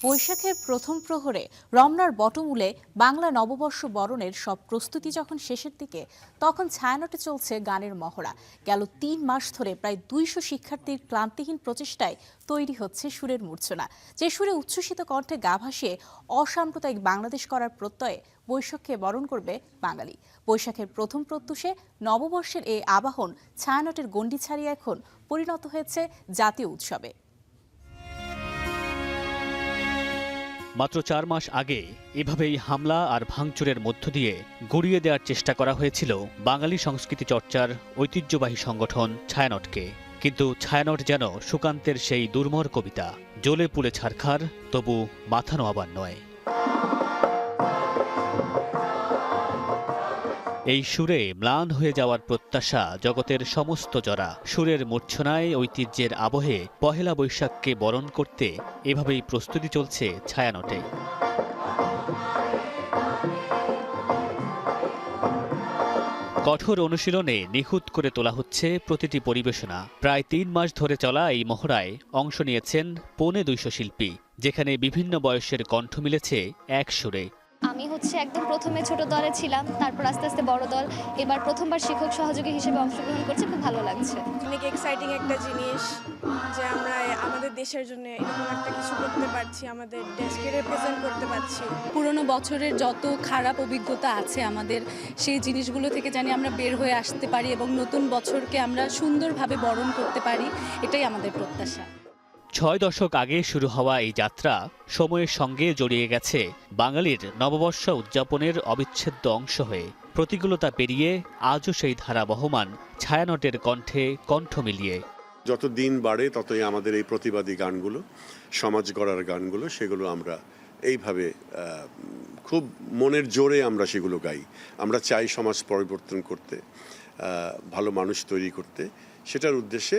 বৈশাখের প্রথম প্রহরে রমনার বটমূলে বাংলা নববর্ষ বরণের সব প্রস্তুতি যখন শেষের দিকে, তখন ছায়ানটে চলছে গানের মহড়া। গেল ৩ মাস ধরে প্রায় ২০০ শিক্ষার্থীর ক্লান্তিহীন প্রচেষ্টায় তৈরি হচ্ছে সুরের মূর্ছনা, যে সুরে উচ্ছ্বসিত কণ্ঠে গা ভাসিয়ে অসাম্প্রদায়িক বাংলাদেশ করার প্রত্যয়ে বৈশাখকে বরণ করবে বাঙালি। বৈশাখের প্রথম প্রত্যুষে নববর্ষের এই আবাহন ছায়ানটের গণ্ডি ছাড়িয়ে এখন পরিণত হয়েছে জাতীয় উৎসবে। মাত্র ৪ মাস আগে এভাবেই হামলা আর ভাঙচুরের মধ্য দিয়ে গড়িয়ে দেওয়ার চেষ্টা করা হয়েছিল বাঙালি সংস্কৃতি চর্চার ঐতিহ্যবাহী সংগঠন ছায়ানটকে। কিন্তু ছায়ানট যেন সুকান্তের সেই দুর্মর কবিতা, জ্বলে পুড়ে ছারখার তবু মাথা নোয়াবার নয়। এই সুরে ম্লান হয়ে যাওয়ার প্রত্যাশা জগতের সমস্ত জরা। সুরের মূর্ছনায় ঐতিহ্যের আবহে পহেলা বৈশাখকে বরণ করতে এভাবেই প্রস্তুতি চলছে ছায়ানটে। কঠোর অনুশীলনে নিখুঁত করে তোলা হচ্ছে প্রতিটি পরিবেশনা। প্রায় ৩ মাস ধরে চলা এই মহড়ায় অংশ নিয়েছেন ২৫০ শিল্পী, যেখানে বিভিন্ন বয়সের কণ্ঠ মিলেছে এক সুরে। আমি একদম প্রথমে ছোট দলে ছিলাম, তারপর আস্তে আস্তে বড় দল, এবার প্রথমবার শিক্ষক সহযোগী হিসেবে অংশগ্রহণ করছি। খুব ভালো লাগছে। অনেক এক্সাইটিং একটা জিনিস যে আমরা আমাদের দেশের জন্য এরকম একটা কিছু করতে পারছি, আমাদের দেশকে রিপ্রেজেন্ট করতে পারছি। পুরনো বছরের যত খারাপ অভিজ্ঞতা আছে আমাদের, সেই জিনিসগুলো থেকে জানি আমরা বের হয়ে আসতে পারি এবং নতুন বছরকে আমরা সুন্দরভাবে বরণ করতে পারি, এটাই আমাদের প্রত্যাশা। ৬ দশক আগে শুরু হওয়া এই যাত্রা সময়ের সঙ্গে জড়িয়ে গেছে বাঙালির নববর্ষ উদযাপনের অবিচ্ছেদ্য অংশ হয়ে। প্রতিকূলতা পেরিয়ে আজও সেই ধারা বহমান, ছায়ানটের কণ্ঠে কণ্ঠ মিলিয়ে। যত দিন বাড়ে ততই আমাদের এই প্রতিবাদী গানগুলো, সমাজ গড়ার গানগুলো, সেগুলো আমরা এইভাবে খুব মনের জোরে আমরা সেগুলো গাই। আমরা চাই সমাজ পরিবর্তন করতে, ভালো মানুষ তৈরি করতে। সেটার উদ্দেশ্যে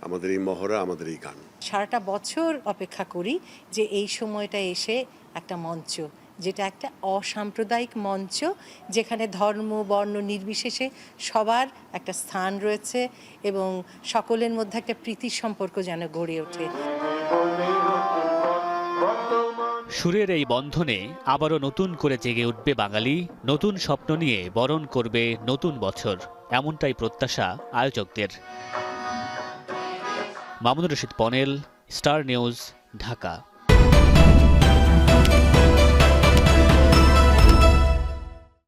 আমাদের এই মহড়া, আমাদের এই গান। সারাটা বছর অপেক্ষা করি যে এই সময়টা এসে একটা মঞ্চ, যেটা একটা অসাম্প্রদায়িক মঞ্চ, যেখানে ধর্ম বর্ণ নির্বিশেষে সবার একটা স্থান রয়েছে এবং সকলের মধ্যে একটা প্রীতির সম্পর্ক যেন গড়ে ওঠে। সুরের এই বন্ধনে আবারও নতুন করে জেগে উঠবে বাঙালি, নতুন স্বপ্ন নিয়ে বরণ করবে নতুন বছর, এমনটাই প্রত্যাশা আয়োজকদের। Mamunur Rashid Ponel, Star News, Dhaka.